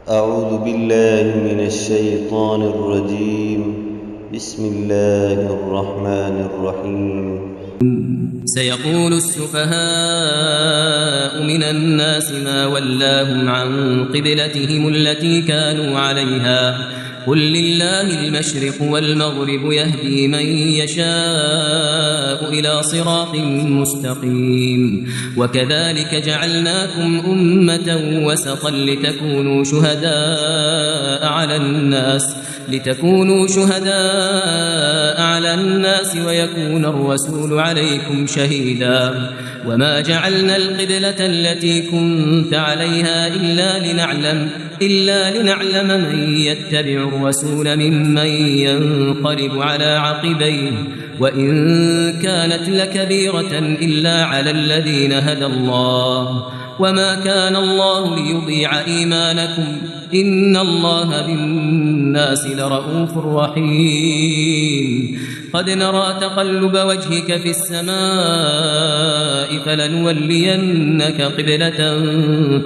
أعوذ بالله من الشيطان الرجيم. بسم الله الرحمن الرحيم. سيقول السفهاء من الناس ما ولاهم عن قبلتهم التي كانوا عليها قل لله المشرق والمغرب يهدي من يشاء إلى صراط مستقيم وكذلك جعلناكم أمة وسطا لتكونوا شهداء على الناس ويكون الرسول عليكم شهيدا وما جعلنا القبلة التي كنت عليها إلا لنعلم من يتبع الرسول ممن ينقلب على عقبيه وإن كانت لكبيرة إلا على الذين هدى الله وما كان الله ليضيع إيمانكم إن الله بالناس لرؤوف رحيم قد نرى تقلب وجهك في السماء فلنولينك قبلة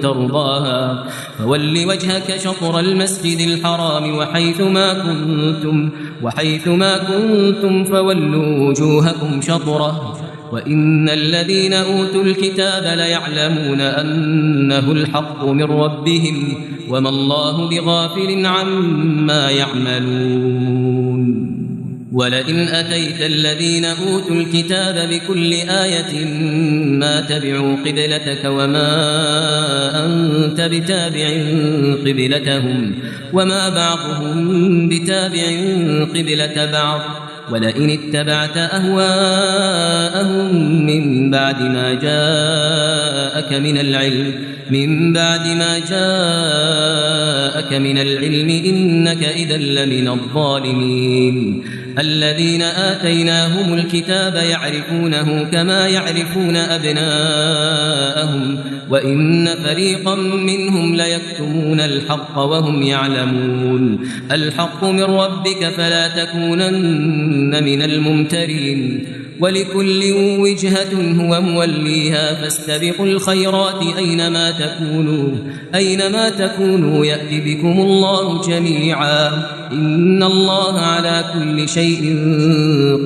ترضاها فول وجهك شطر المسجد الحرام وحيثما كنتم فولوا وجوهكم شطره وإن الذين أوتوا الكتاب ليعلمون أنه الحق من ربهم وما الله بغافل عما يعملون ولئن أتيت الذين أوتوا الكتاب بكل آية ما تبعوا قبلتك وما أنت بتابع قبلتهم وما بعضهم بتابع قبلة بعض ولئن اتبعت أهواءهم من بعد ما جاءك من العلم إنك إذا لمن الظالمين الذين آتيناهم الكتاب يعرفونه كما يعرفون أبناءهم وإن فريقا منهم ليكتمون الحق وهم يعلمون الحق من ربك فلا تكونن من الممترين ولكل وجهة هو موليها فاستبقوا الخيرات أينما تكونوا يأتي بكم الله جميعا إن الله على كل شيء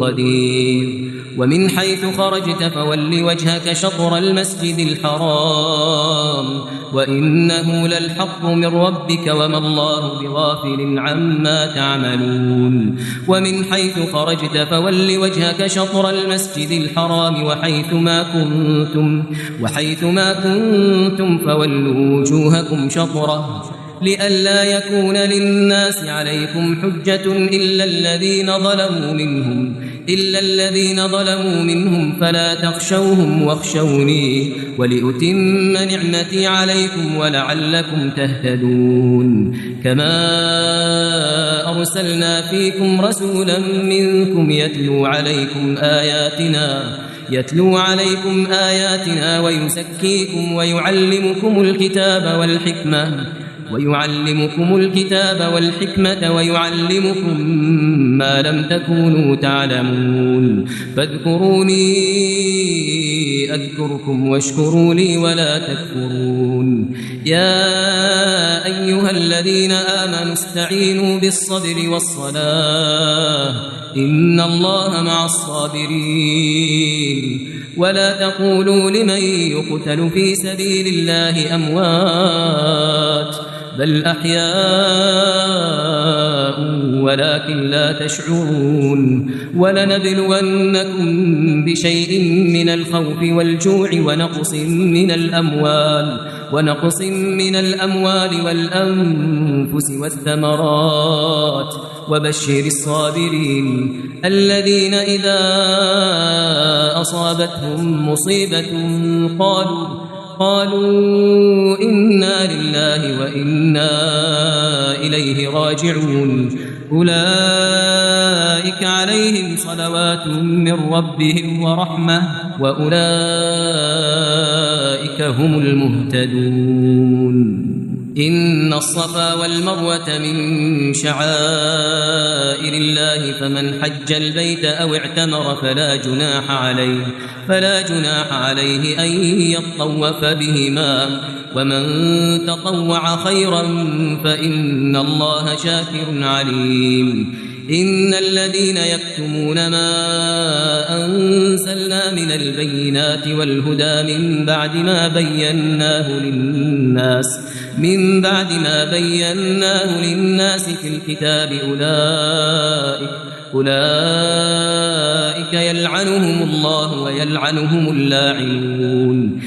قدير ومن حيث خرجت فول وجهك شطر المسجد الحرام وإنه للحق من ربك وما الله بغافل عما تعملون ومن حيث خرجت فول وجهك شطر المسجد الحرام وحيثما كنتم فولوا وجوهكم شطره لئلا يكون للناس عليكم حجة إلا الذين ظلموا منهم فلا تخشوهم واخشوني ولأتم نعمتي عليكم ولعلكم تهتدون كما أرسلنا فيكم رسولا منكم يتلو عليكم آياتنا ويزكيكم ويعلمكم الكتاب والحكمة ويعلمكم ما لم تكونوا تعلمون فاذكروني أذكركم واشكروا لي ولا تكفرون يا أيها الذين آمنوا استعينوا بالصبر والصلاة إن الله مع الصابرين ولا تقولوا لمن يقتل في سبيل الله أموات بل أحياء ولكن لا تشعرون ولنبلونكم بشيء من الخوف والجوع ونقص من الأموال والأنفس والثمرات وبشر الصابرين الذين إذا أصابتهم مصيبة قالوا إنا لله وإنا إليه راجعون أولئك عليهم صلوات من ربهم ورحمة وأولئك هم المهتدون إن الصفا والمروة من شعائر الله فمن حج البيت أو اعتمر فلا جناح عليه أن يطوف بهما ومن تطوع خيرا فإن الله شاكر عليم إن الذين يكتمون ما أنزلنا من البينات والهدى من بعد ما بيناه للناس في الكتاب أولئك يلعنهم الله ويلعنهم اللاعنون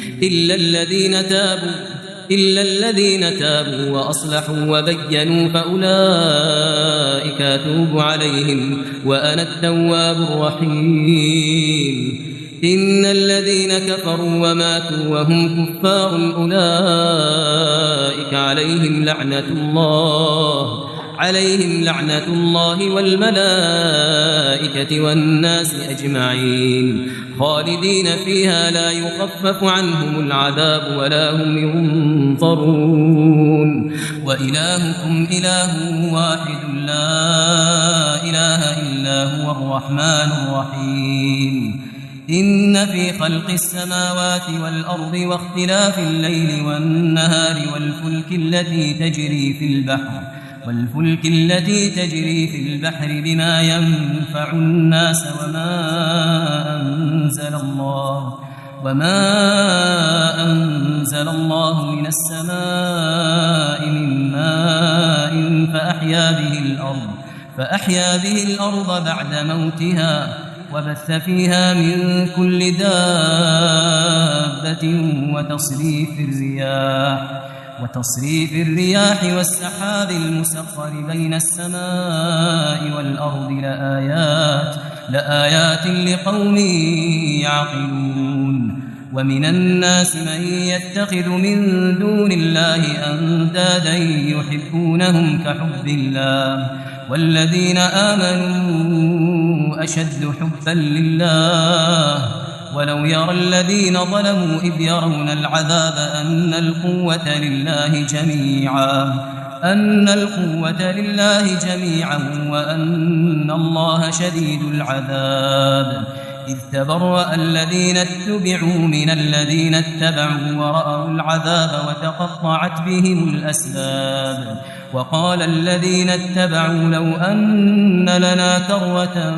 إلا الذين تابوا وأصلحوا وبينوا فأولئك أتوب عليهم وأنا التواب الرحيم إن الذين كفروا وماتوا وهم كفار أولئك عليهم لعنة الله والملائكة والناس أجمعين خالدين فيها لا يخفف عنهم العذاب ولا هم ينظرون وإلهكم إله واحد لا إله إلا هو الرحمن الرحيم إن في خلق السماوات والأرض واختلاف الليل والنهار والفلك التي تجري في البحر بما ينفع الناس وما أنزل الله من السماء من ماء فأحيا به الأرض بعد موتها وبث فيها من كل دابة وتصريف الرياح والسحاب المسخر بين السماء والأرض لآيات لقوم يعقلون ومن الناس من يتخذ من دون الله أندادا يحبونهم كحب الله والذين آمنوا أشد حبا لله ولو يرى الذين ظلموا إذ يرون العذاب أن القوة لله جميعا وأن الله شديد العذاب إذ تبرأ الذين اتبعوا من الذين اتبعوا ورأوا العذاب وتقطعت بهم الأسباب وقال الذين اتبعوا لو أن لنا كرة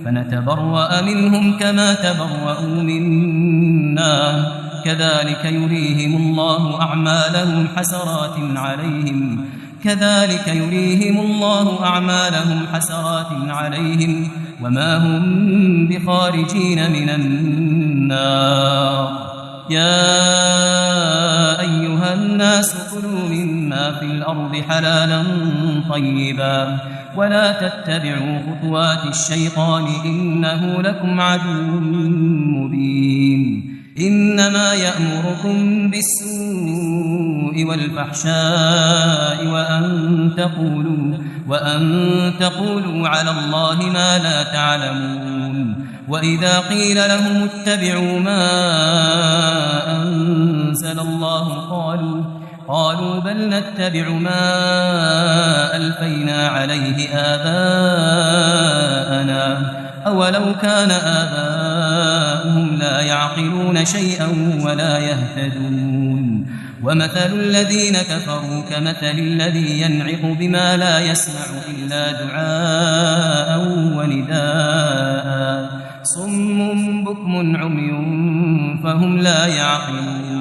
فنتبرأ منهم كما تبرأوا منا كذلك يريهم الله أعمالهم حسرات عليهم وما هم بخارجين من النار يا أيها الناس كلوا مما في الأرض حلالا طيبا ولا تتبعوا خطوات الشيطان إنه لكم عدو مبين إنما يأمركم بالسوء والفحشاء وأن تقولوا على الله ما لا تعلمون وإذا قيل لهم اتبعوا ما أنزل الله قالوا بل نتبع ما ألفينا عليه آباءنا أولو كان آباؤهم لا يعقلون شيئا ولا يهتدون ومثل الذين كفروا كمثل الذي ينعق بما لا يسمع إلا دعاء ونداء صم بكم عمي فهم لا يعقلون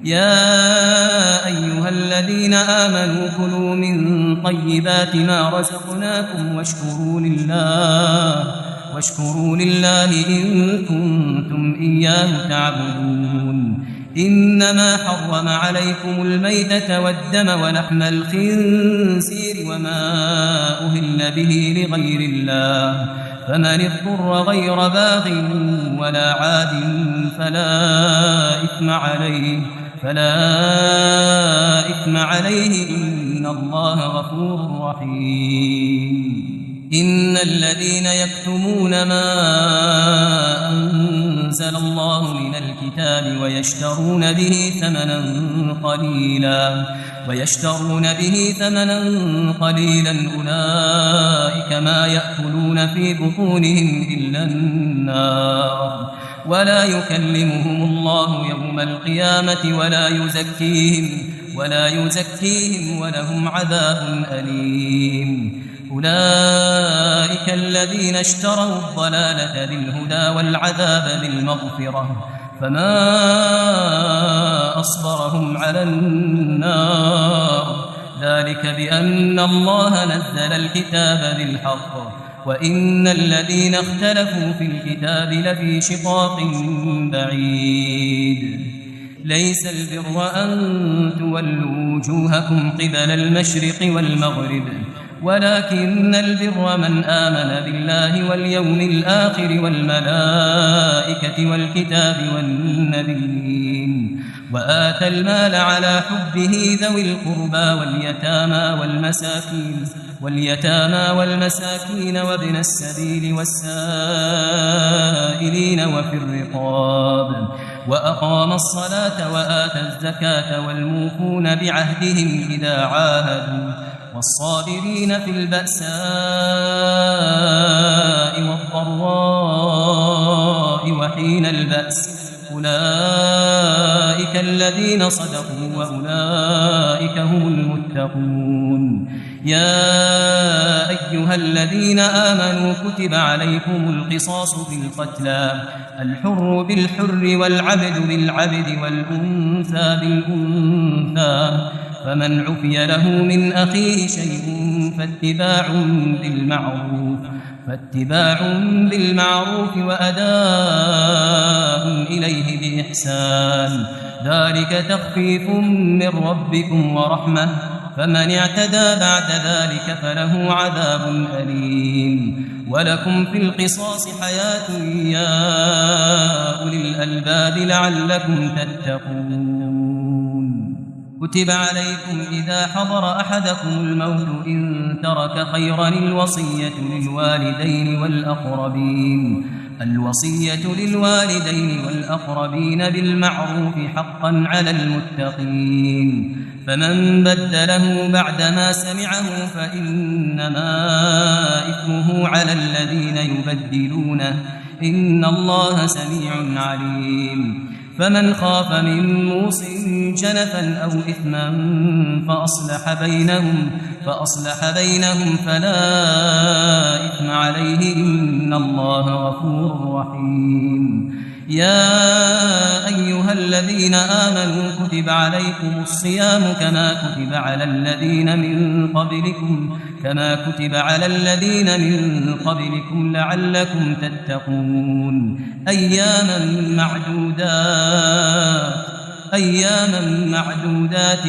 يا أيها الذين آمنوا كلوا من طيبات ما رزقناكم واشكروا لله إن كنتم إياه تعبدون إنما حرم عليكم الميتة والدم ولحم الخنزير وما أهل به لغير الله فمن اضطر غير باغ ولا عاد فلا إثم عليه إن الله غفور رحيم إن الذين يكتمون ما أنزل الله من الكتاب ويشترون به ثمنا قليلا أولئك ما يأكلون في بطونهم إلا النار ولا يكلمهم الله يوم القيامة ولا يزكيهم ولهم عذاب أليم. أولئك الذين اشتروا الضلالة بالهدى والعذاب بالمغفرة فما أصبرهم على النار ذلك بأن الله نزل الكتاب بالحق وإن الذين اختلفوا في الكتاب لفي شقاق بعيد. ليس البر أن تولوا وجوهكم قبل المشرق والمغرب ولكن البر من آمن بالله واليوم الآخر والملائكة والكتاب والنبيين وآتى المال على حبه ذوي القربى واليتامى والمساكين وابن السبيل والسائلين وفي الرقاب وأقام الصلاة وآتى الزكاة والموفون بعهدهم إذا عاهدوا والصابرين في البأساء والضراء وحين البأس أولئك الذين صدقوا وأولئك هم المتقون. يا أيها الذين آمنوا كتب عليكم القصاص في القتلى الحر بالحر والعبد بالعبد والأنثى بالأنثى فمن عفي له من أخيه شيء فاتباع بالمعروف وأداء إليه بإحسان ذلك تخفيف من ربكم ورحمة فمن اعتدى بعد ذلك فله عذاب أليم. ولكم في القصاص حياة يا أولي الألباب لعلكم تتقون. كتب عليكم إذا حضر أحدكم الموت إن ترك خيرا الوصية للوالدين والأقربين بالمعروف حقا على المتقين. فمن بدله بعدما سمعه فإنما إثمه على الذين يبدلونه إن الله سميع عليم. فمن خاف من موص جنفا أو إثما فأصلح بينهم فلا إثم عليه إن الله غفور رحيم. يا أيها الذين آمنوا كتب عليكم الصيام كما كتب على الذين من قبلكم لعلكم تتقون. أياما معدودات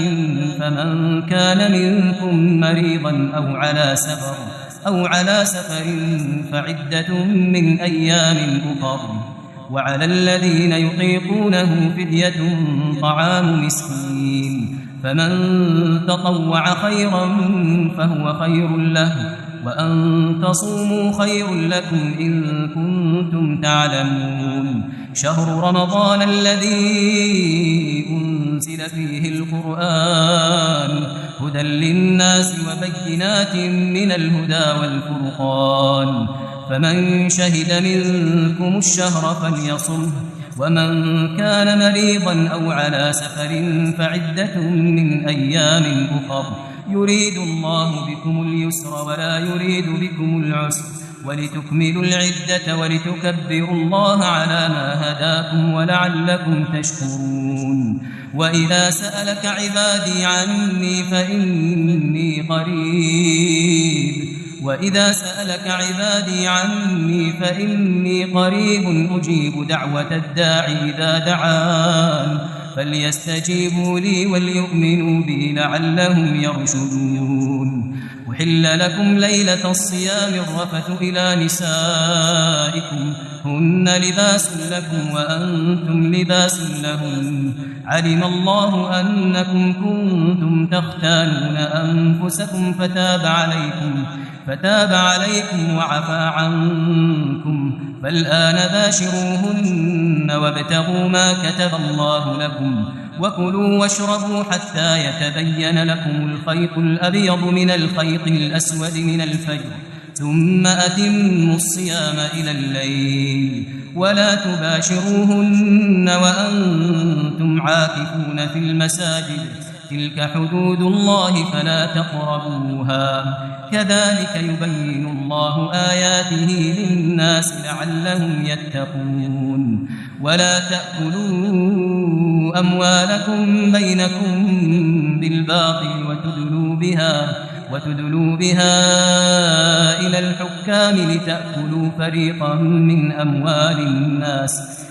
فمن كان منكم مريضا أو على سفر فعدة من أيام أخر وعلى الذين يطيقونه فدية طعام مسكين فمن تطوع خيرا فهو خير له وأن تصوموا خير لكم إن كنتم تعلمون. شهر رمضان الذي أنزل فيه القرآن هدى للناس وبينات من الهدى والفرقان فمن شهد منكم الشهر فليصمه ومن كان مريضا أو على سفر فعدة من أيام أخر يريد الله بكم اليسر ولا يريد بكم العسر ولتكملوا العدة ولتكبروا الله على ما هداكم ولعلكم تشكرون. وإذا سألك عبادي عني فإني قريب أجيب دعوة الداع إذا دعان فليستجيبوا لي وليؤمنوا بي لعلهم يرشدون. أحل لكم ليلة الصيام الرفث إلى نسائكم هن لباس لكم وأنتم لباس لهن علم الله أنكم كنتم تختانون أنفسكم فتاب عليكم وعفى عنكم فالآن باشروهن وابتغوا ما كتب الله لكم وكلوا واشربوا حتى يتبين لكم الخيط الأبيض من الخيط الأسود من الفجر ثم أتموا الصيام إلى الليل ولا تباشروهن وأنتم عاكفون في المساجد تلك حدود الله فلا تقربوها كذلك يبين الله آياته للناس لعلهم يتقون ولا تأكلوا أموالكم بينكم بالباطل وتدلوا بها إلى الحكام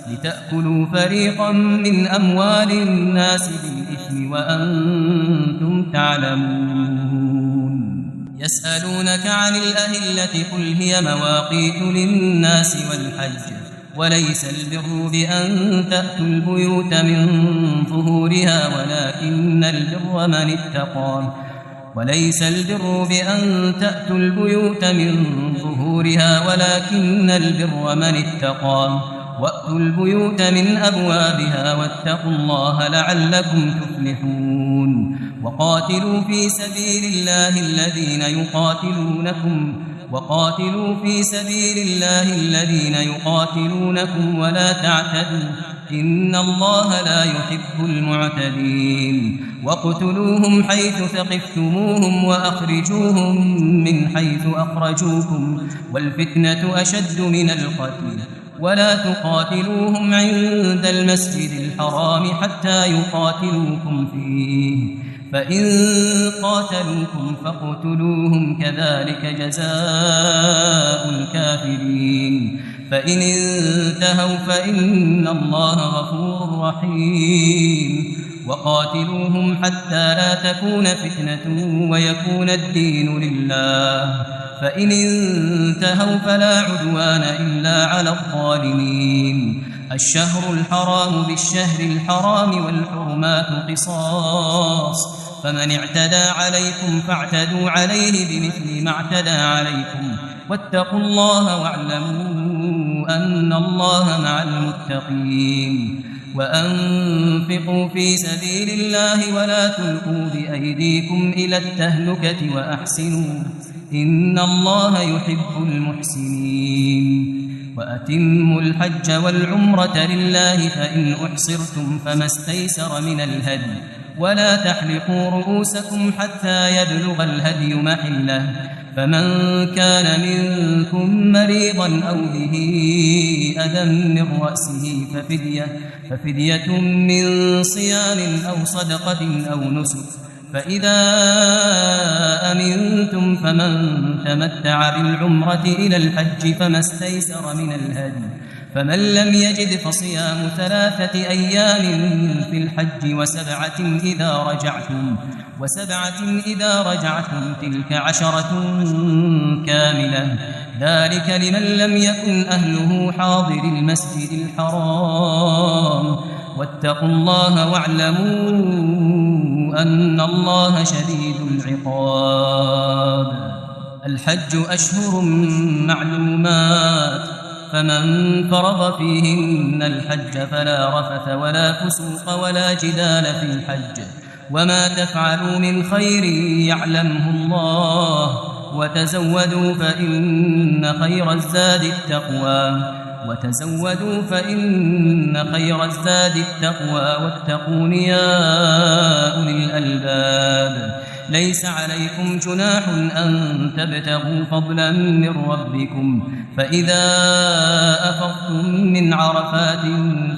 لتأكلوا فريقا من أموال الناس بالإثم وأنتم تعلمون يسألونك عن الأهلة قل هي مواقيت للناس والحج وليس البر بأن تأتوا البيوت من ظهورها ولكن البر من اتقى وأتوا البيوت من أبوابها واتقوا الله لعلكم تفلحون وقاتلوا في سبيل الله الذين يقاتلونكم ولا تعتدوا إن الله لا يحب المعتدين واقتلوهم حيث ثقفتموهم وأخرجوهم من حيث أخرجوكم والفتنة أشد من القتل ولا تقاتلوهم عند المسجد الحرام حتى يقاتلوكم فيه فإن قاتلوكم فاقتلوهم كذلك جزاء الكافرين فإن انتهوا فإن الله غفور رحيم وقاتلوهم حتى لا تكون فتنة ويكون الدين لله فإن انتهوا فلا عدوان إلا على الظالمين الشهر الحرام بالشهر الحرام والحرمات قصاص فمن اعتدى عليكم فاعتدوا عليه بمثل ما اعتدى عليكم واتقوا الله واعلموا أن الله مع المتقين وأنفقوا في سبيل الله ولا تلقوا بأيديكم إلى التهلكة وأحسنوا إن الله يحب المحسنين وأتموا الحج والعمرة لله فإن أحصرتم فما استيسر من الهدي ولا تحلقوا رؤوسكم حتى يبلغ الهدي محله فمن كان منكم مريضا أو به أذى من رأسه ففدية من صيام أو صدقة أو نسك فإذا أمنتم فمن تمتع بالعمرة إلى الحج فما استيسر من الهدي فمن لم يجد فصيام 3 أيام في الحج وسبعة إذا رجعتم تلك 10 كاملة ذلك لمن لم يكن أهله حاضر المسجد الحرام واتقوا الله واعلموا أن الله شديد العقاب الحج أشهر معلومات فمن فرض فيهن الحج فلا رفث ولا فسوق ولا جدال في الحج وما تفعلوا من خير يعلمه الله وتزودوا فإن خير الزاد التقوى واتقون يا أولي الألباب ليس عليكم جناح أن تبتغوا فضلا من ربكم فإذا أفضتم من عرفات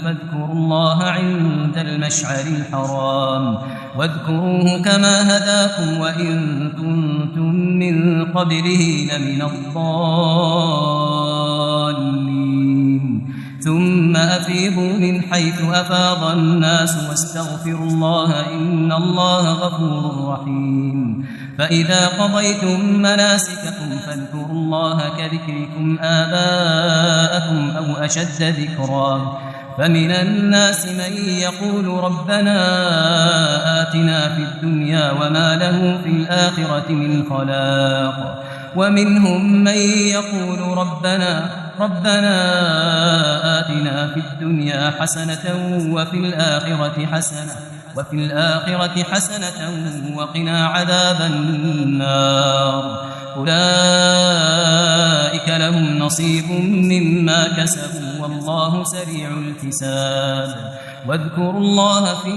فاذكروا الله عند المشعر الحرام واذكروه كما هداكم وإن كنتم من قبله لمن الضالين ثم أفيضوا من حيث أفاض الناس واستغفروا الله إن الله غفور رحيم فإذا قضيتم مناسككم فاذكروا الله كذكركم آباءكم أو أشد ذكرا فمن الناس من يقول ربنا آتنا في الدنيا وما له في الآخرة من خلاق ومنهم من يقول ربنا آتنا في الدنيا حسنة وفي الآخرة حسنة وقنا عذاب النار أولئك فأولئك لهم نصيب مما كسبوا والله سريع الحساب واذكروا الله في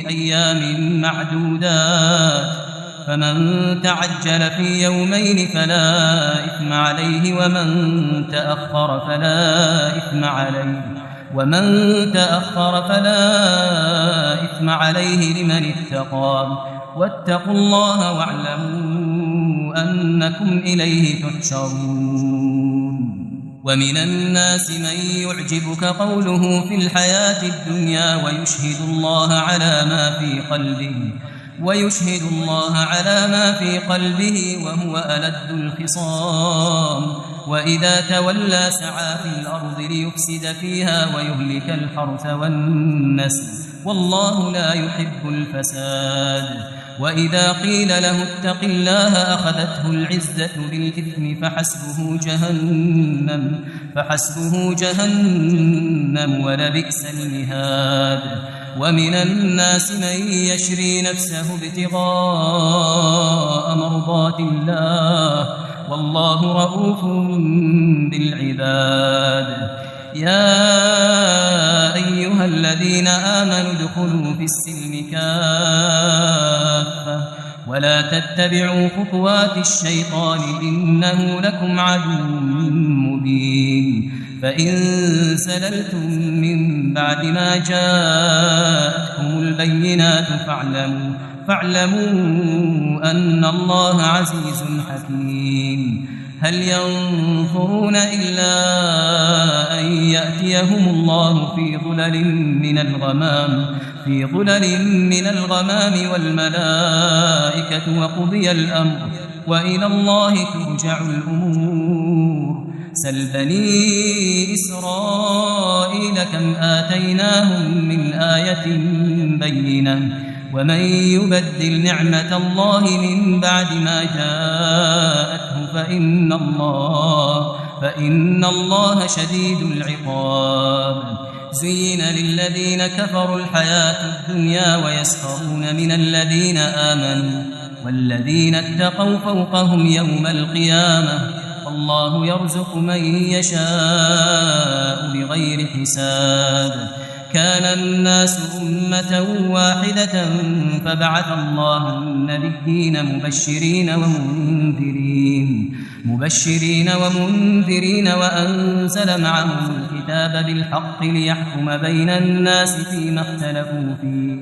أيام معدودات فمن تعجل في يومين فلا إثم عليه ومن تأخر فلا إثم عليه لمن اتقى واتقوا الله واعلموا أنكم إليه تحشرون ومن الناس من يعجبك قوله في الحياة الدنيا ويشهد الله على ما في قلبه وهو ألد الخصام وإذا تولى سعى في الأرض ليفسد فيها ويهلك الحرث والنسل والله لا يحب الفساد وإذا قيل له اتق الله أخذته العزة بالإثم فحسبه جهنم ولبئس المهاد ومن الناس من يشري نفسه ابتغاء مرضات الله والله رؤوف بالعباد يا أيها الذين آمنوا ادخلوا في السلم كافة ولا تتبعوا خطوات الشيطان إنه لكم عدو مبين فإن سللتم من بعد ما جاءتكم البينات فاعلموا أن الله عزيز حكيم هل ينظرون إلا أن يأتيهم الله في ظلل من الغمام والملائكة وقضي الأمر وإلى الله ترجع الأمور سل بني إسرائيل كم آتيناهم من آية بينة ومن يبدل نعمة الله من بعد ما جاءته فإن الله شديد العقاب زين للذين كفروا الحياة الدنيا ويسخرون من الذين آمنوا والذين اتقوا فوقهم يوم القيامة والله يرزق من يشاء بغير حساب كان الناس أمة واحدة فبعث الله النبيين مبشرين ومنذرين وأنزل معهم الكتاب بالحق ليحكم بين الناس فيما اختلفوا فيه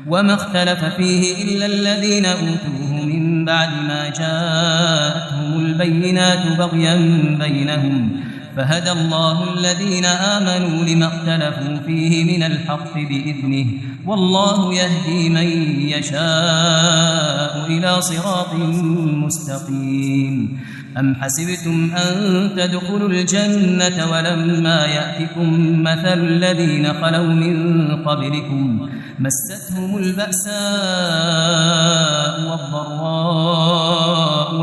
وما اختلف فيه إلا الذين أوتوه من بعد ما جاءتهم البينات بغيا بينهم فهدى الله الذين آمنوا لما اختلفوا فيه من الحق بإذنه والله يهدي من يشاء إلى صراط مستقيم أم حسبتم أن تدخلوا الجنة ولما يأتكم مثل الذين خلوا من قبلكم مستهم البأساء والضراء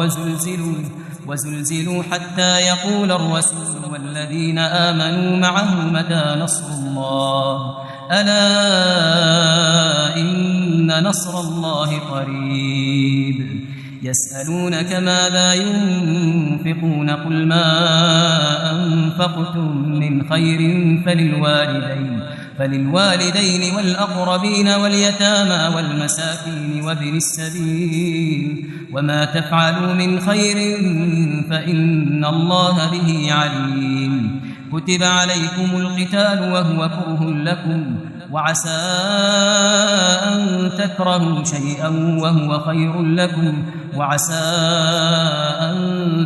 وزلزلوا حتى يقول الرسول والذين آمنوا معه متى نصر الله ألا إن نصر الله قريب يسألونك ماذا ينفقون قل ما أنفقتم من خير فللوالدين والأقربين واليتامى والمساكين وابن السبيل وما تفعلوا من خير فإن الله به عليم كتب عليكم القتال وهو كره لكم وعسى أن تكرهوا شيئا وهو خير لكم وعسى أن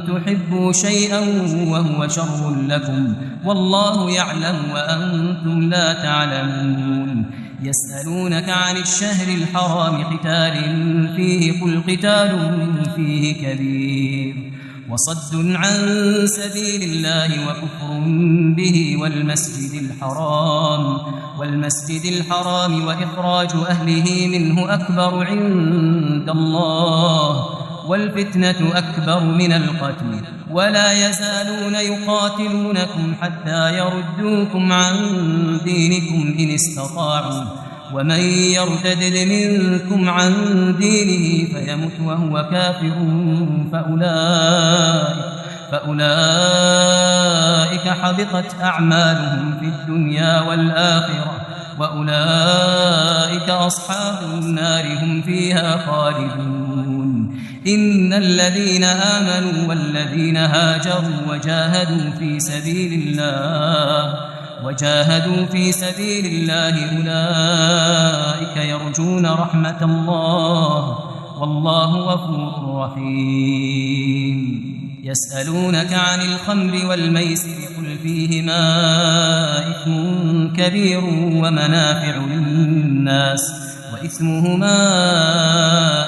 تحبوا شيئا وهو شر لكم والله يعلم وأنتم لا تعلمون يسألونك عن الشهر الحرام قتال فيه قل قتال فيه كبير وصد عن سبيل الله وكفر به والمسجد الحرام وإخراج أهله منه أكبر عند الله والفتنة أكبر من القتل ولا يزالون يقاتلونكم حتى يردوكم عن دينكم إن استطاعوا ومن يرتد منكم عن فأولئك حبطت أعمالهم في الدنيا والآخرة وأولئك أصحاب النار هم فيها خالدون. إن الذين آمنوا والذين هاجروا وجاهدوا في سبيل الله أولئك يرجون رحمة الله والله غفور رحيم. يسألونك عن الخمر والميسر قل فيهما إثم كبير ومنافع للناس وإثمهما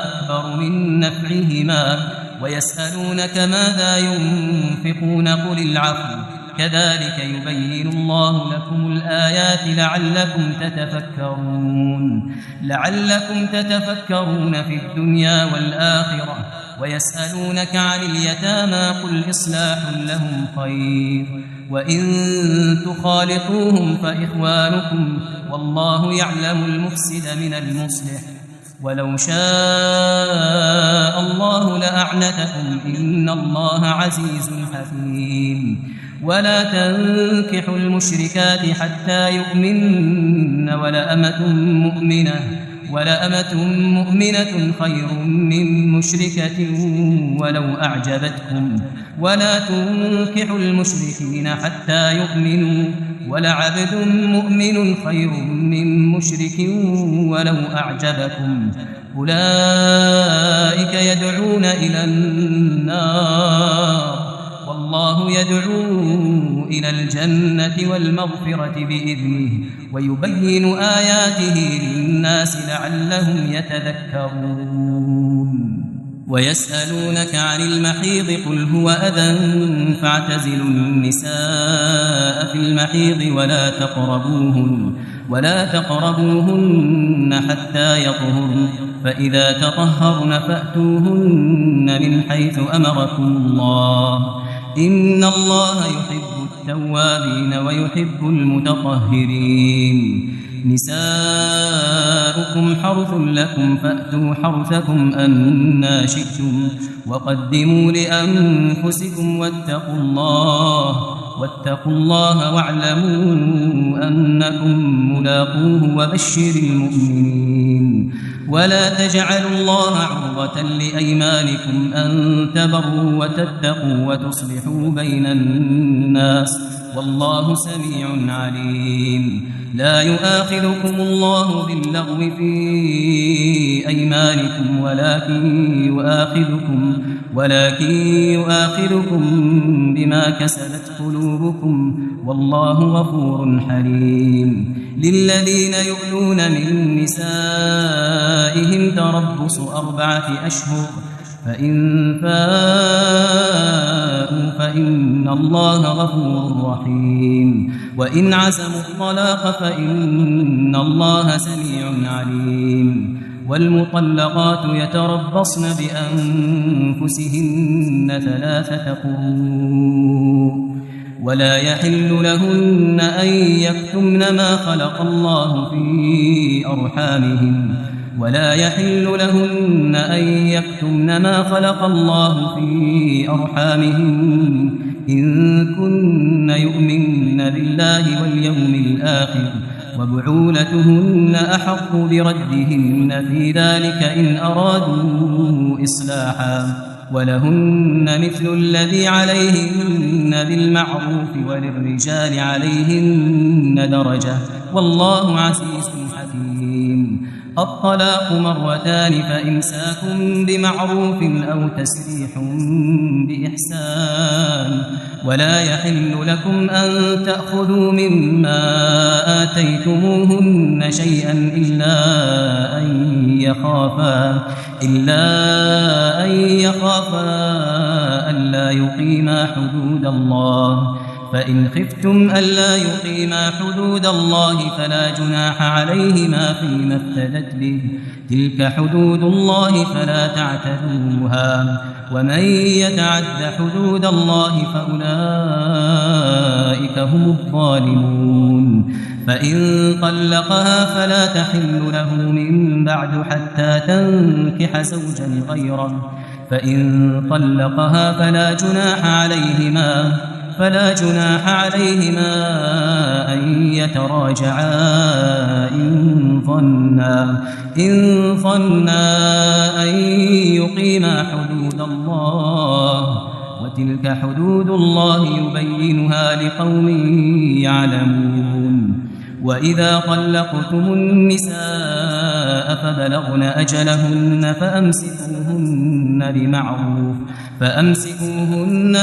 أكبر من نفعهما ويسألونك ماذا ينفقون قل العفو كذلك يبين الله لكم الآيات لعلكم تتفكرون في الدنيا والآخرة. ويسألونك عن اليتامى قل إصلاح لهم خير وإن تخالطوهم فإخوانكم والله يعلم المفسد من المصلح ولو شاء الله لأعنتكم إن الله عزيز حكيم. ولا تنكحوا المشركات حتى يؤمنن ولأمة مؤمنة خير من مشركة ولو أعجبتكم. ولا تنكحوا المشركين حتى يؤمنوا ولعبد مؤمن خير من مشرك ولو أعجبكم. أولئك يدعون إلى النار والله يدعو إلى الجنة والمغفرة بإذنه ويبين آياته للناس لعلهم يتذكرون. ويسألونك عن المحيض قل هو أذى فاعتزلوا النساء في المحيض ولا تقربوهن حتى يطهرن فإذا تطهرن فأتوهن من حيث أمركم الله إن الله يحب التوابين ويحب المتطهرين. نساؤكم حرث لكم فأتوا حرثكم أنى شئتم وقدموا لأنفسكم واتقوا الله واعلموا أنكم ملاقوه وبشر المؤمنين. ولا تجعلوا الله عرضة لأيمانكم أن تبروا وتتقوا وتصلحوا بين الناس والله سميع عليم. لا يؤاخذكم الله باللغو في أيمانكم ولكن يؤاخذكم بما كسبت قلوبكم والله غفور حليم. للذين يؤلون من نسائهم تربص 4 أشهر فإن فاءوا فإن الله غفور رحيم. وإن عزموا الطلاق فإن الله سميع عليم. والمطلقات يتربصن بأنفسهن 3 قروء ولا يحل لهن أن يكتمن ما خلق الله في أرحامهن إن كن يؤمن بالله واليوم الآخر وبعولتهن أحق بردهن في ذلك إن أرادوا إصلاحا ولهن مثل الذي عليهن بالمعروف وللرجال عليهن درجة والله عزيز حكيم. الطلاق 2 فإمساك بمعروف أو تسريح بإحسان ولا يحل لكم أن تأخذوا مما آتيتموهن شيئا إلا أن يخافا ألا يقيما حدود الله فإن خفتم ألا يقيما حدود الله فلا جناح عليهما فيما افتدت به تلك حدود الله فلا تعتدوها ومن يتعد حدود الله فأولئك هم الظالمون. فإن طلقها فلا تحل له من بعد حتى تنكح زوجا غيره فإن طلقها فلا جناح عليهما أن يتراجعا إن ظنا أن يقيما حدود الله، وتلك حدود الله يبينها لقوم يعلمون. وإذا طلقتم النساء فبلغن أجلهن فأمسكوهن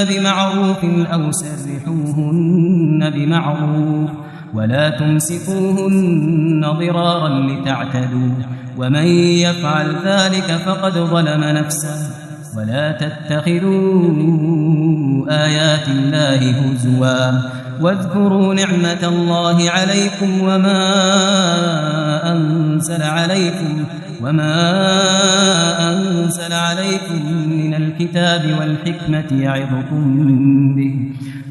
بمعروف أو سرحوهن بمعروف، ولا تمسكوهن ضرارا لتعتدوا، ومن يفعل ذلك فقد ظلم نفسه. ولا تتخذوا آيات الله هزوا، واذكروا نعمة الله عليكم وما أنزل عليكم من الكتاب والحكمة يعظكم به،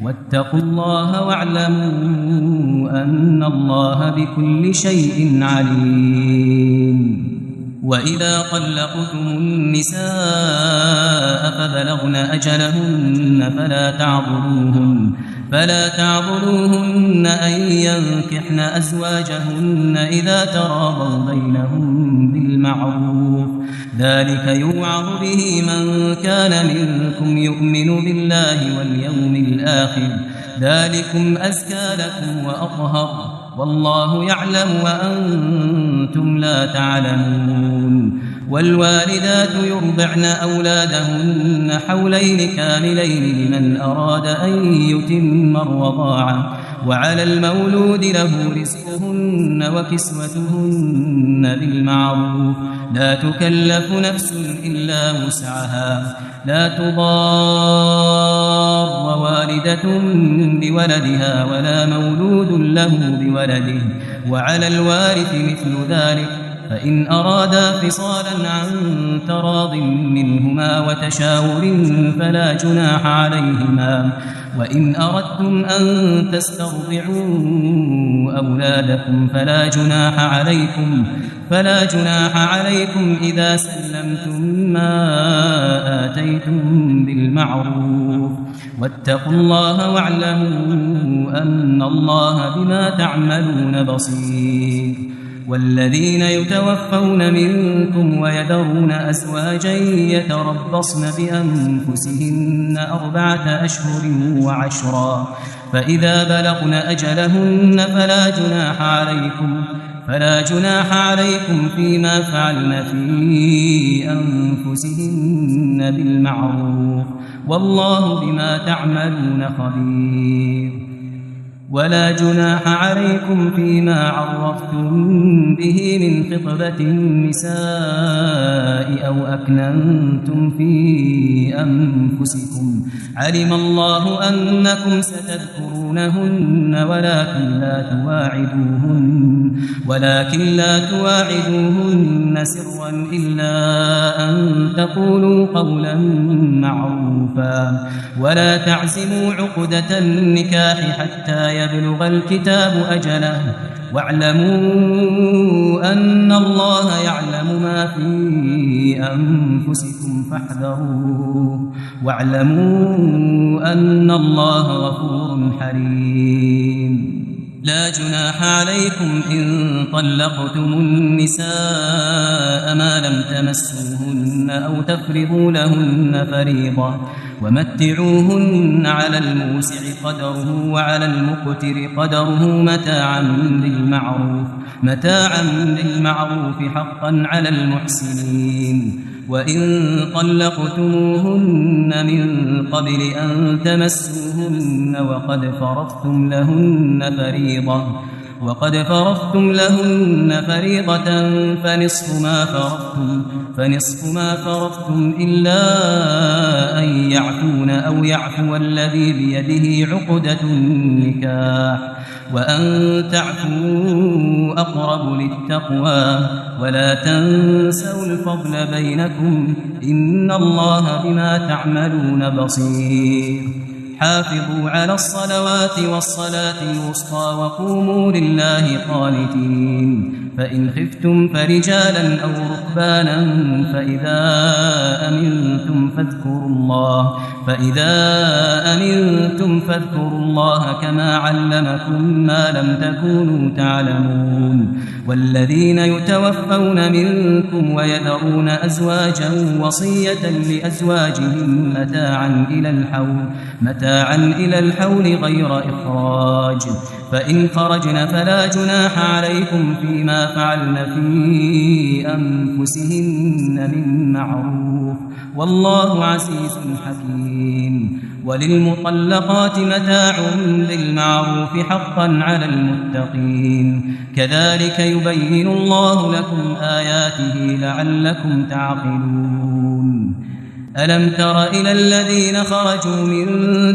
واتقوا الله واعلموا أن الله بكل شيء عليم. وإذا طلقتم النساء فبلغن أجلهن فلا تعضلوهن أن ينكحن أزواجهن إذا تراضوا بينهم بالمعروف، ذلك يوعظ به من كان منكم يؤمن بالله واليوم الآخر، ذلكم أزكى لكم وأطهر، والله يعلم وأنتم لا تعلمون. والوالدات يرضعن أولادهن حولين كاملين لمن أراد أن يتم الرضاعة، وعلى المولود له رزقهن وكسوتهن بالمعروف، لا تكلف نفس إلا وسعها، لا تضار والدة بولدها ولا مولود له بولده، وعلى الوارث مثل ذلك، فإن أرادا فصالا عن تراض منهما وتشاور فلا جناح عليهما. وإن أردتم أن تسترضعوا أولادكم فلا جناح عليكم إذا سلمتم ما آتيتم بالمعروف، واتقوا الله واعلموا أن الله بما تعملون بصير. والذين يتوفون منكم ويذرون أزواجا يتربصن بأنفسهن 4 أشهر و10، فإذا بلغن أجلهن فلا جناح عليكم فيما فعلن في أنفسهن بالمعروف، والله بما تعملون خبير. ولا جناح عليكم فيما عرفتم به من خطبة النساء أو أكننتم في أنفسكم، علم الله أنكم ستذكرونهن ولكن لا تواعدوهن سرا إلا أن تقولوا قولا معروفا، ولا تعزموا عقدة النكاح حتى يبلغ الكتاب أجله، واعلموا أن الله يعلم ما في أنفسكم فاحذروه، واعلموا أن الله غفور حليم. لا جناح عليكم إن طلقتم النساء ما لم تمسوهن أو تفرضوا لهن فريضة، ومتعوهن على الموسع قدره وعلى المقتر قدره متاعا بالمعروف حقا على المحسنين. وإن طلقتموهن من قبل أن تمسوهن وقد فرضتم لهن فريضة فنصف ما فرضتم إلا أن يعفون أو يعفو الذي بيده عقدة النكاح، وأن تعفوا أقرب للتقوى، ولا تنسوا الفضل بينكم، إن الله بما تعملون بصير. حافظوا على الصلوات والصلاة الوسطى وقوموا لله قانتين فإن خفتم فرجالا أو ركبانا فإذا أمنتم فاذكروا الله كما علمكم ما لم تكونوا تعلمون والذين يتوفون منكم ويذرون أزواجا وصية لأزواجهم متاعا إلى الحول غير إخراج فإن خرجن فلا جناح عليكم فيما فعلن في أنفسهن من معروف والله عزيز حكيم وللمطلقات متاع بالمعروف حقا على المتقين كذلك يبين الله لكم آياته لعلكم تعقلون ألم تر إلى الذين خرجوا من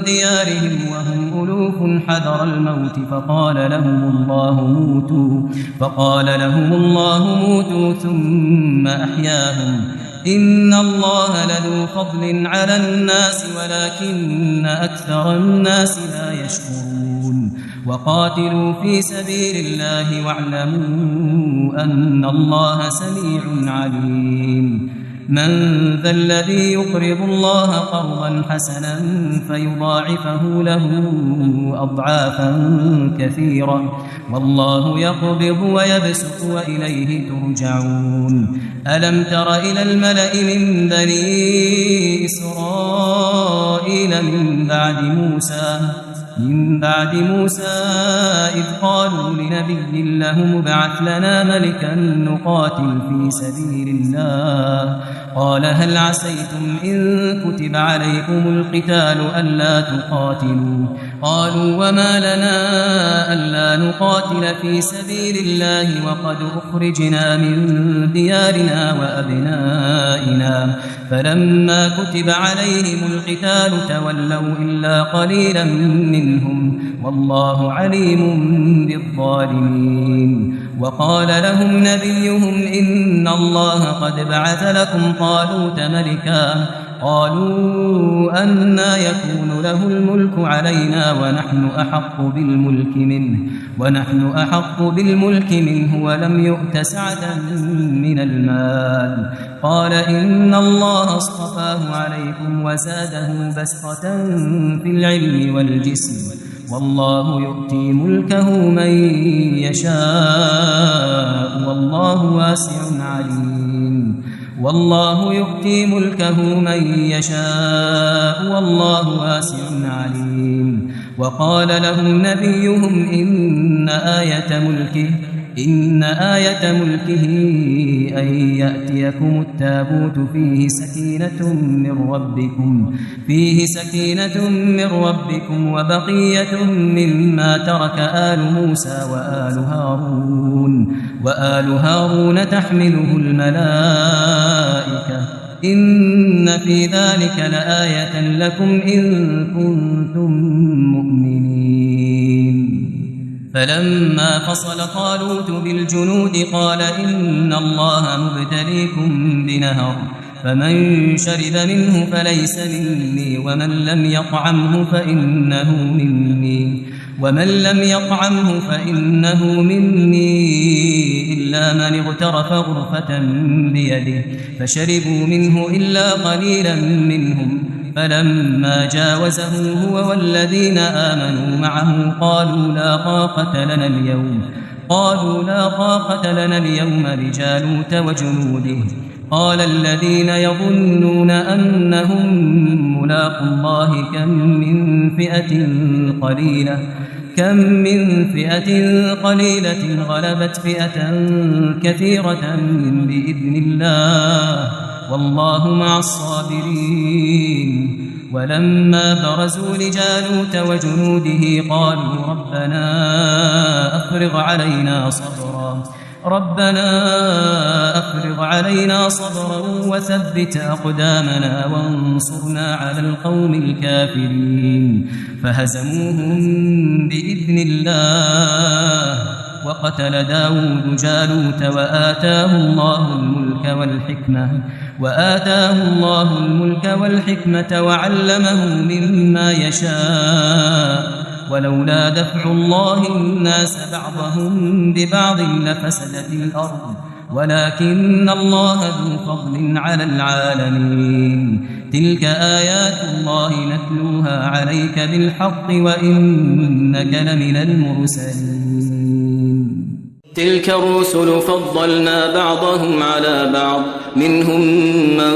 ديارهم وهم ألوف حذر الموت فقال لهم الله موتوا ثم أحياهم إن الله لذو فضل على الناس ولكن أكثر الناس لا يشكرون وقاتلوا في سبيل الله واعلموا أن الله سميع عليم من ذا الذي يقرض الله قرضا حسنا فيضاعفه له أضعافا كثيرة والله يقبض ويبسط وإليه ترجعون ألم تر إلى الملأ من بني إسرائيل من بعد موسى إذ قالوا لنبي له ابعث لنا ملكا نقاتل في سبيل الله قال هل عسيتم إن كتب عليكم القتال ألا تقاتلوا قالوا وما لنا ألا نقاتل في سبيل الله وقد أخرجنا من ديارنا وأبنائنا فلما كتب عليهم القتال تولوا إلا قليلا منهم والله عليم بالظالمين وقال لهم نبيهم إن الله قد بعث لكم طالوت ملكا قالوا أنى يكون له الملك علينا ونحن أحق بالملك منه ولم يؤت سعة من المال قال إن الله اصطفاه عليكم وزاده بسطة في العلم والجسم والله يؤتي ملكه من يشاء والله واسع عليم والله يؤتي ملكه من يشاء والله واسع عليم وقال لهم نبيهم إن آية ملكه أن يأتيكم التابوت فيه سكينة من ربكم وبقية مما ترك آل موسى وآل هارون تحمله الملائكة إن في ذلك لآية لكم إن كنتم مؤمنين فلما فصل طالوت بالجنود قال إن الله مبتليكم بنهر فمن شرب منه فليس مني ومن لم يطعمه فإنه مني إلا من اغترف غرفة بيده فشربوا منه إلا قليلا منهم فلما جاوزه هو والذين آمنوا معه قالوا لا طاقة لنا اليوم بجالوت وجنوده قال الذين يظنون أنهم ملاقو الله كم من فئة قليلة غلبت فئة كثيرة بإذن الله والله مع الصابرين ولما برزوا لجالوت وجنوده قالوا ربنا أفرغ علينا صبرا وثبت أقدامنا وانصرنا على القوم الكافرين فهزموهم بإذن الله وقتل داود جالوت وآتاه الله الملك الله الملك والحكمة وعلمه مما يشاء ولولا دفع الله الناس بعضهم ببعض لفسدت الأرض ولكن الله ذو فضل على العالمين تلك آيات الله نتلوها عليك بالحق وإنك لمن المرسلين تلك الرسل فضلنا بعضهم على بعض منهم من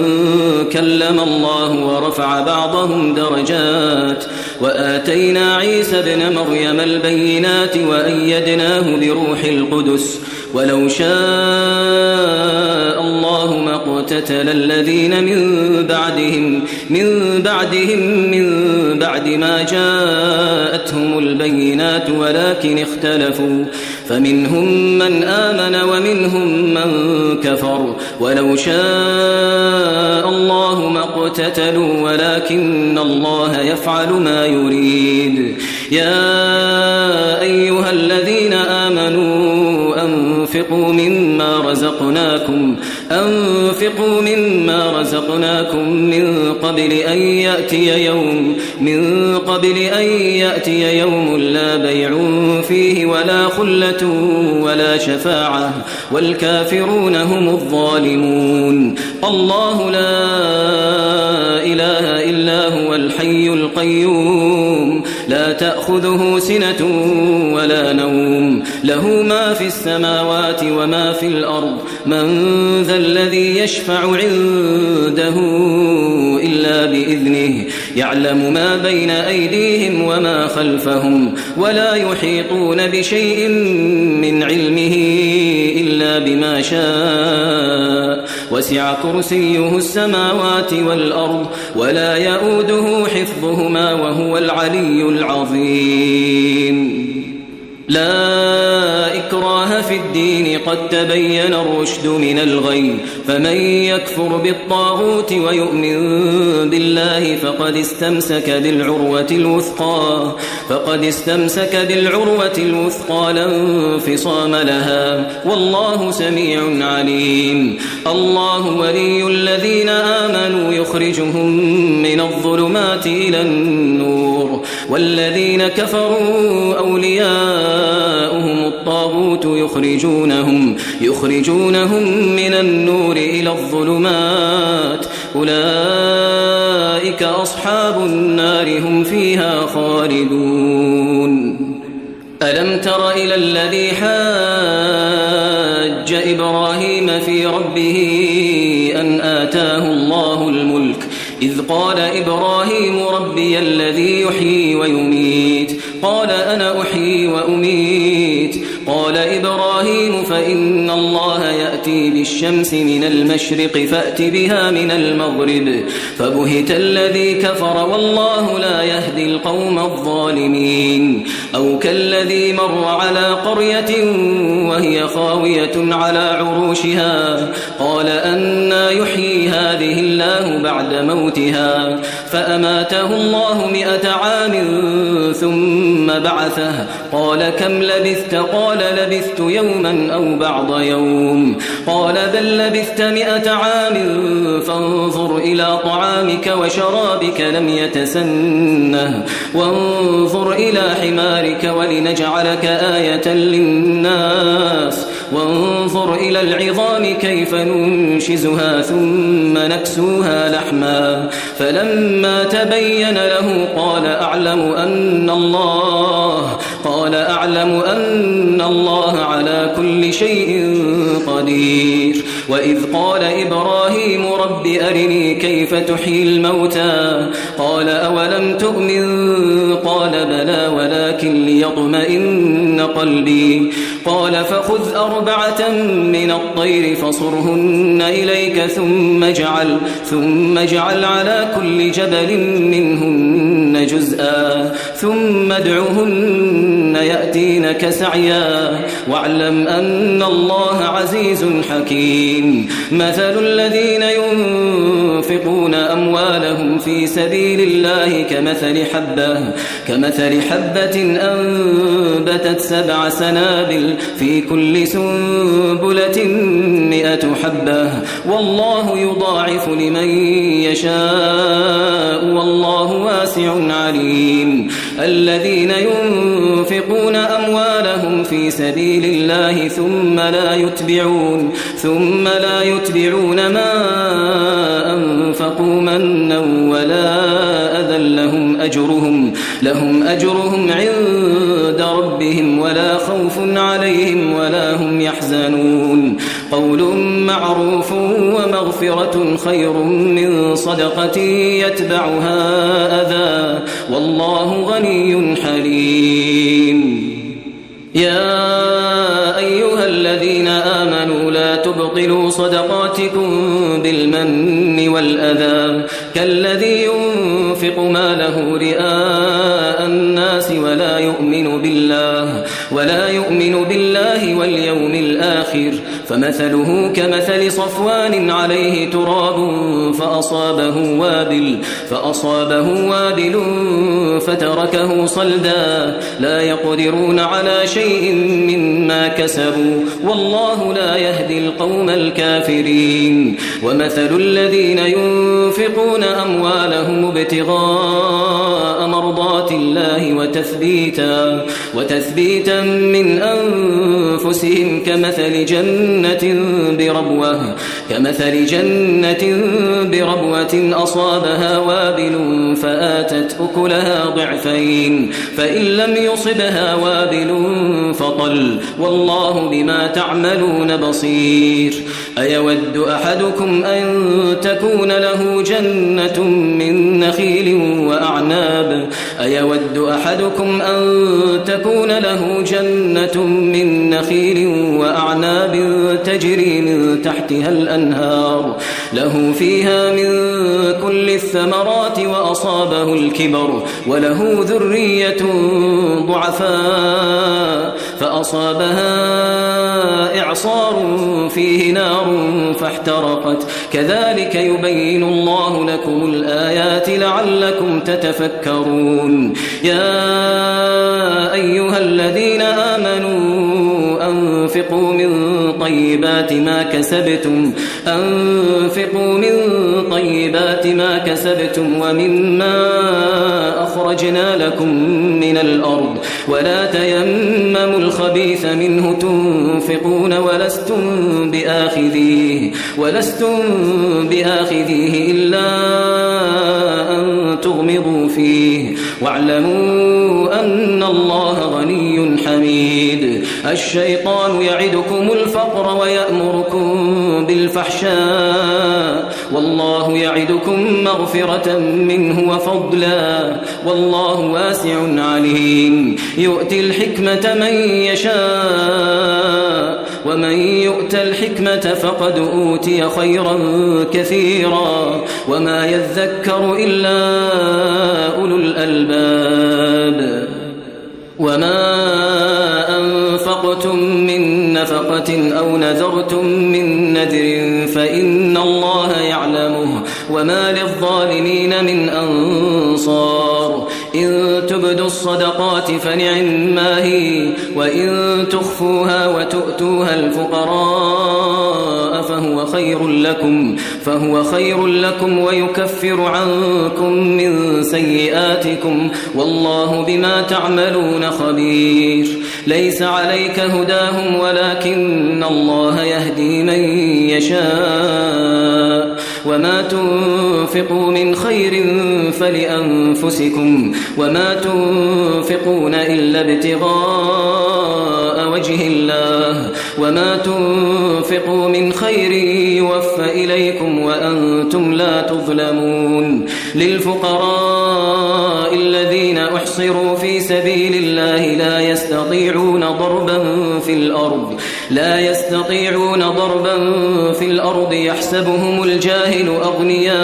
كلم الله ورفع بعضهم درجات وآتينا عيسى ابن مريم البينات وأيدناه بروح القدس ولو شاء الله ما اقتتل الذين من بعد ما جاءتهم البينات ولكن اختلفوا فمنهم من آمن ومنهم من كفر ولو شاء الله ما اقتتلوا ولكن الله يفعل ما يريد يا أيها الذين آمنوا أنفقوا مما رزقناكم من قبل أن يأتي يوم لا بيع فيه ولا خلة ولا شفاعة والكافرون هم الظالمون الله لا إله إلا هو الحي القيوم لا تأخذه سنة ولا نوم له ما في السماوات وما في الأرض من ذا الذي يشفع عنده إلا بإذنه يعلم ما بين أيديهم وما خلفهم ولا يحيطون بشيء من علمه إلا بما شاء وسع كرسيه السماوات والأرض ولا يؤوده حفظهما وهو العلي العظيم لا إكراه في الدين قد تبين الرشد من الغي فمن يكفر بالطاغوت ويؤمن بالله فقد استمسك بالعروة الوثقى لا انفصام لها والله سميع عليم الله ولي الذين آمنوا يخرجهم من الظلمات إلى النور والذين كفروا أولياؤهم الطاغوت يخرجونهم من النور إلى الظلمات أولئك أصحاب النار هم فيها خالدون ألم تر إلى الذي حاج إبراهيم في ربه أن آتاه الله الملك إذ قال إبراهيم ربي الذي يحيي ويميت قال أنا أحيي وأميت قال إبراهيم فإن الله يأتي بالشمس من المشرق فأت بها من المغرب فبهت الذي كفر والله لا يهدي القوم الظالمين أو كالذي مر على قرية وهي خاوية على عروشها قال أنى يحيي هذه الله بعد موتها فأماته الله 100 عام ثم بعثه قال كم لبثت قال لبثت يوما أو بعض يوم قال بل لبثت 100 عام فانظر إلى طعامك وشرابك لم يتسنه وانظر إلى حمارك ولنجعلك آية للناس وانظر إلى العظام كيف ننشزها ثم نكسوها لحما فلما تبين له قال أعلم أن الله على كل شيء قدير وإذ قال إبراهيم رب أرني كيف تحيي الموتى قال أولم تؤمن قال بلى ولكن ليطمئن قلبي قال فخذ 4 من الطير فصرهن إليك ثم اجعل على كل جبل منهن جزءا ثم ادعهن يأتينك سعيا واعلم أن الله عزيز حكيم مثل الذين ينفقون أموالهم في سبيل الله كمثل حبة أنبتت 7 سنابل في كل سنبلة 100 حبة والله يضاعف لمن يشاء والله واسع عليم. الذين ينفقون أموالهم في سبيل الله ثم لا يتبعون ما أنفقوا منا ولا أذى لهم أجرهم عند ربهم ولا خوف عليهم ولا هم يحزنون. قول معروف ومغفرة خير من صدقة يتبعها أذى والله غني حليم. يا أيها الذين آمنوا لا تبطلوا صدقاتكم بالمن والأذى كالذي ينفق ماله رئاء الناس ولا يؤمن بالله واليوم الآخر فمثله كمثل صفوان عليه تراب فأصابه وابل فتركه صلدا لا يقدرون على شيء مما كسبوا والله لا يهدي القوم الكافرين. ومثل الذين ينفقون أموالهم ابتغاء مرضات الله وتثبيتا من أنفسهم كمثل جنة بربوة أصابها وابل فآتت أكلها ضعفين فإن لم يصبها وابل فطل والله بما تعملون بصير. أيود أحدكم أن تكون له جنة من نخيل وأعناب تجري من تحتها الأنهار له فيها من كل الثمرات وأصابه الكبر وله ذرية ضعفاء فأصابها إعصار فيه نار فاحترقت كذلك يبين الله لكم الآيات لعلكم تتفكرون. يا أيها الذين آمنوا أنفقوا من طيبات ما كسبتم ومما أخرجنا لكم من الأرض ولا تيمموا الخبيث منه تنفقون ولستم بآخذيه إلا أن تغمضوا فيه واعلموا أن الله غني حميد. الشيطان يعدكم الفقر ويأمركم بالفحشاء والله يعدكم مغفرة منه وفضلا والله واسع عليم. يؤتي الحكمة من يشاء ومن يؤت الحكمة فقد أوتي خيرا كثيرا وما يذكر إلا أولو الألباب. وما أنفقتم من نفقة أو نذرتم من نذر فإن الله يعلمه وما للظالمين من أنصار. إن تبدوا الصدقات فنعما هي وإن تخفوها وتؤتوها الفقراء فهو خير لكم ويكفر عنكم من سيئاتكم والله بما تعملون خبير. ليس عليك هداهم ولكن الله يهدي من يشاء وما تنفقوا من خير فلأنفسكم وما تنفقون إلا ابتغاء وجه الله وما تنفقوا من خير يوفى إليكم وأنتم لا تظلمون. للفقراء الذين أحصروا في سبيل الله لا يستطيعون ضربا في الأرض يحسبهم الجاهل أغنياء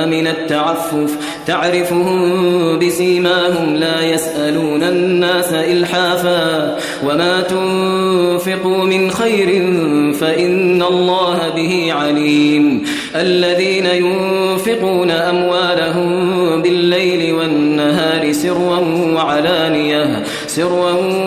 من التعفف تعرفهم بسيماهم لا يسألون الناس إلحافا وما تنفقوا تنفقوا من خير فإن الله به عليم الذين ينفقون أموالهم بالليل والنهار سرا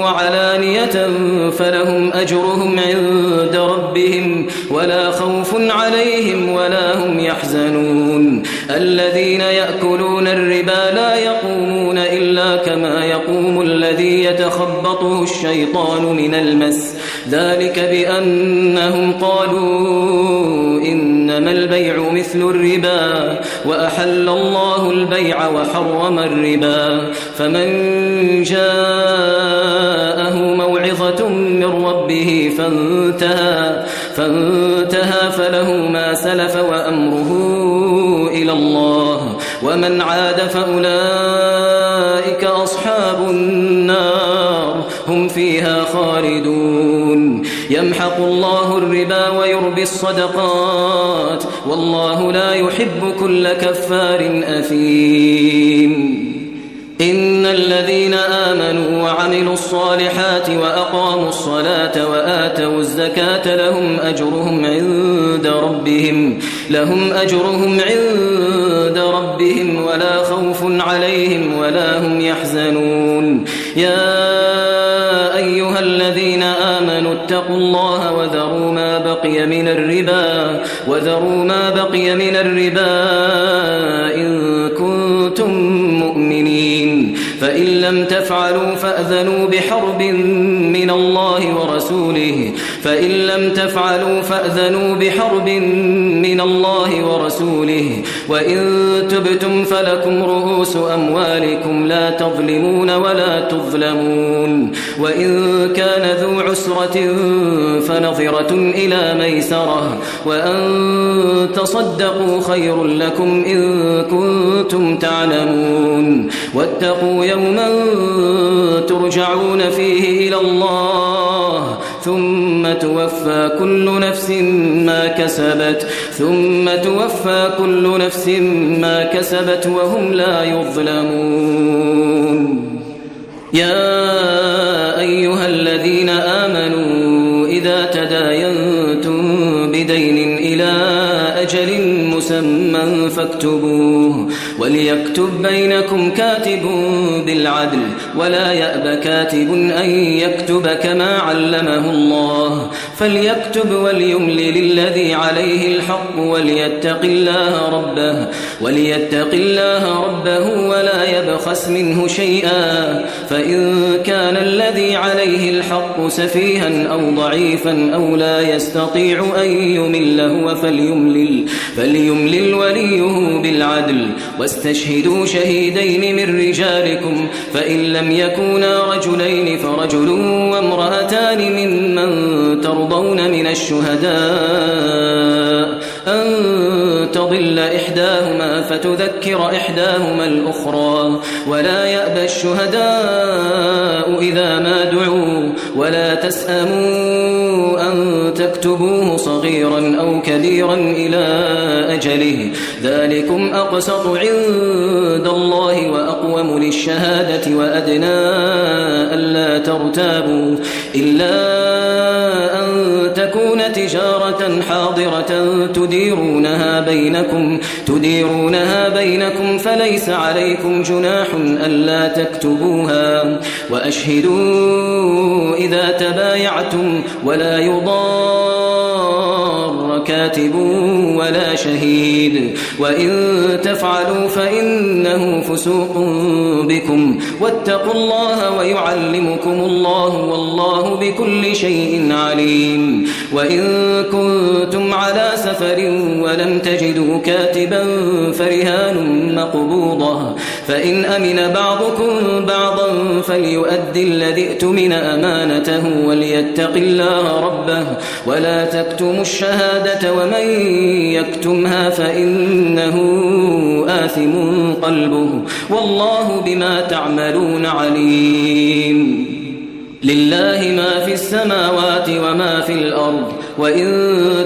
وعلانية فلهم أجرهم عند ربهم ولا خوف عليهم ولا هم يحزنون الذين يأكلون الربا لا يقومون إلا كما يقوم الذي يتخبطه الشيطان من المس ذلك بأنهم قالوا إنما البيع مثل الربا وأحل الله البيع وحرم الربا فمن جاءه موعظة من ربه فانتهى فله ما سلف وأمره إلى الله ومن عاد فأولئك أصحاب النار هم فيها خالدون يمحق الله الربا ويربي الصدقات والله لا يحب كل كفار أثيم إن الذين آمنوا وعملوا الصالحات وأقاموا الصلاة وآتوا الزكاة لهم أجرهم عند ربهم ولا خوف عليهم ولا هم يحزنون يا أيها الذين آمنوا اتقوا الله وذروا ما بقي من الربا إن كنتم مؤمنين فإن لم تفعلوا فأذنوا بحرب من الله ورسوله وإن تبتم فلكم رؤوس أموالكم لا تظلمون ولا تظلمون وإن كان ذو عسرة فنظرة إلى ميسرة وأن تصدقوا خير لكم إن كنتم تعلمون واتقوا يوما ترجعون فيه إلى الله ثم توفى كل نفس ما كسبت وهم لا يظلمون يا أيها الذين آمنوا إذا تداينتم بدين إلى أجل مسمى فاكتبوه وليكتب بينكم كاتب بالعدل ولا يأب كاتب أن يكتب كما علمه الله فليكتب وليملل الذي عليه الحق وليتق الله ربه ولا يبخس منه شيئا فإن كان الذي عليه الحق سفيها أو ضعيفا أو لا يستطيع أن يمل هو فليملل وليه بالعدل واستشهدوا شهيدين من رجالكم فإن لم يكونا رجلين فرجل وامرأتان ممن ترضون من الشهداء أن تضل إحداهما فتذكر إحداهما الأخرى ولا يأبى الشهداء إذا ما دعوا ولا تسأموا أن تكتبوه صغيرا أو كبيرا إلى أجله ذلكم أقسط عند الله وأقوم للشهادة وأدنى ألا ترتابوا إلا أن تكون تجارة حاضرة تديرونها بينكم فليس عليكم جناح ألا تكتبوها وأشهدوا إذا تبايعتم ولا يضار كاتب ولا شهيد وإن تفعلوا فإنه فسوق بكم واتقوا الله ويعلمكم الله والله بكل شيء عليم وإن كنتم على سفر ولم تجدوا كاتبا فرهان مقبوضة فإن أمن بعضكم بعضا فليؤدي الذي اؤتمن أمانته وليتق الله ربه ولا تكتموا الشهادة ومن يكتمها فإنه آثم قلبه والله بما تعملون عليم لله ما في السماوات وما في الأرض وإن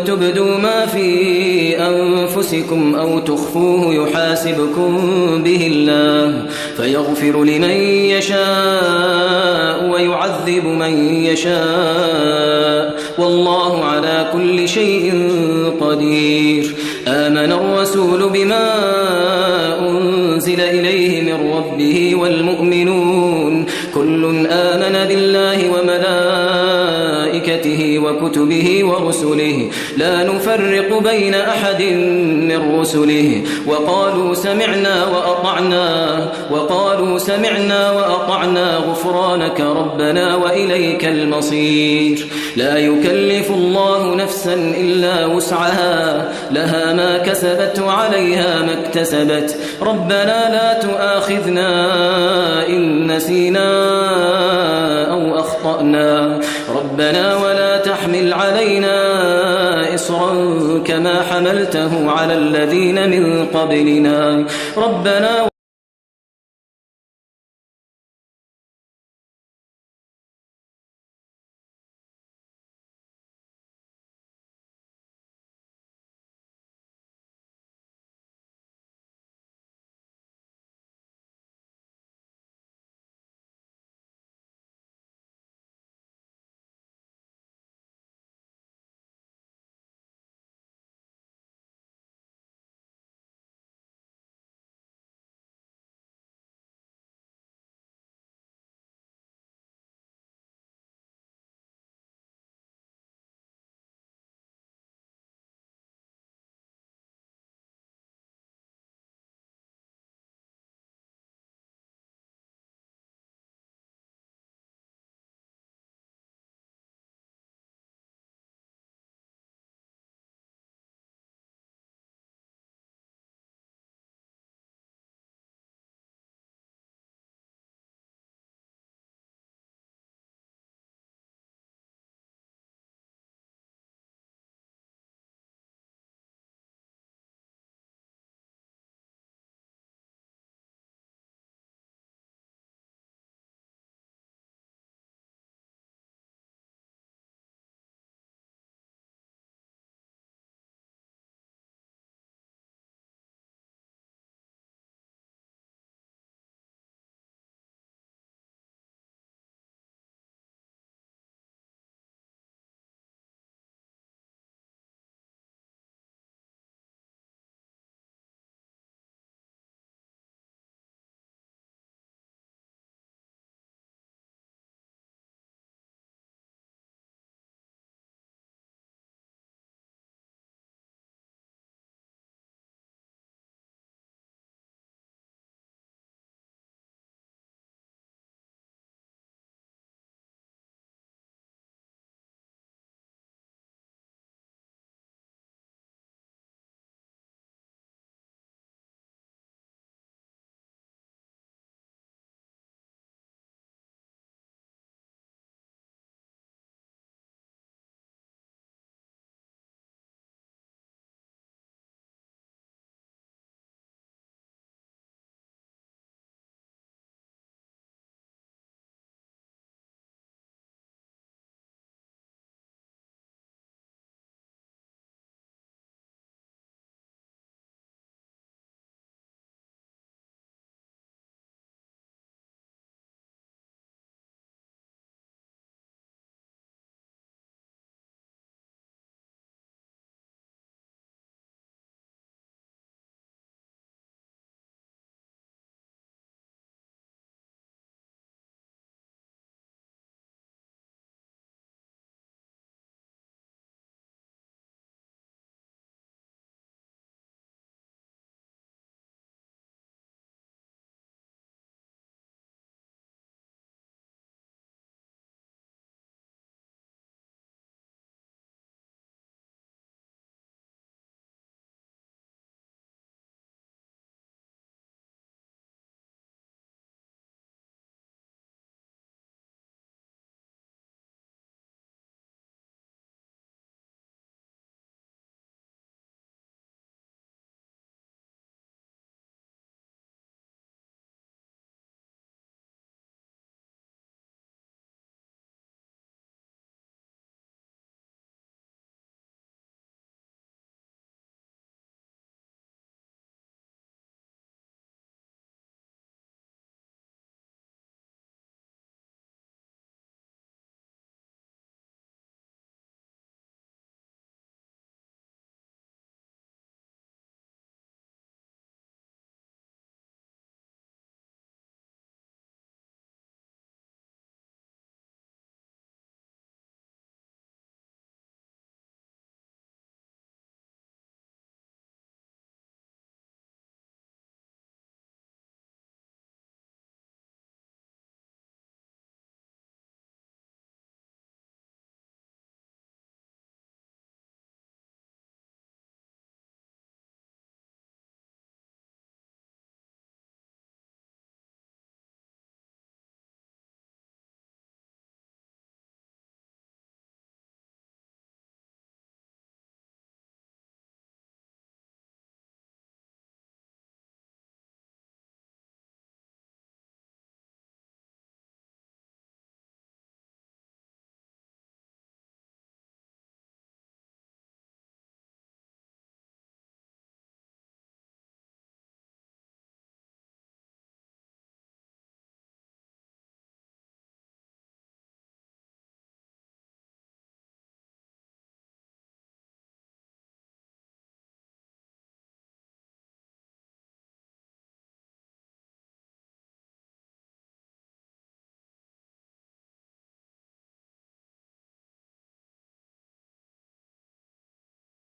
تبدوا ما في أنفسكم أو تخفوه يحاسبكم به الله فيغفر لمن يشاء ويعذب من يشاء والله على كل شيء قدير. آمن الرسول بما أنزل إليه من ربه والمؤمنون كل آمن بالله وملائكته وكتبه ورسله لا نفرق بين أحد من رسله وقالوا سمعنا وأطعنا غفرانك ربنا وإليك المصير. لا يكلف الله نفسا إلا وسعها لها ما كسبت وعليها ما اكتسبت ربنا لا تؤاخذنا إن نسينا أو أخطأنا ربنا ولا تحمل علينا إصرا كما حملته على الذين من قبلنا ربنا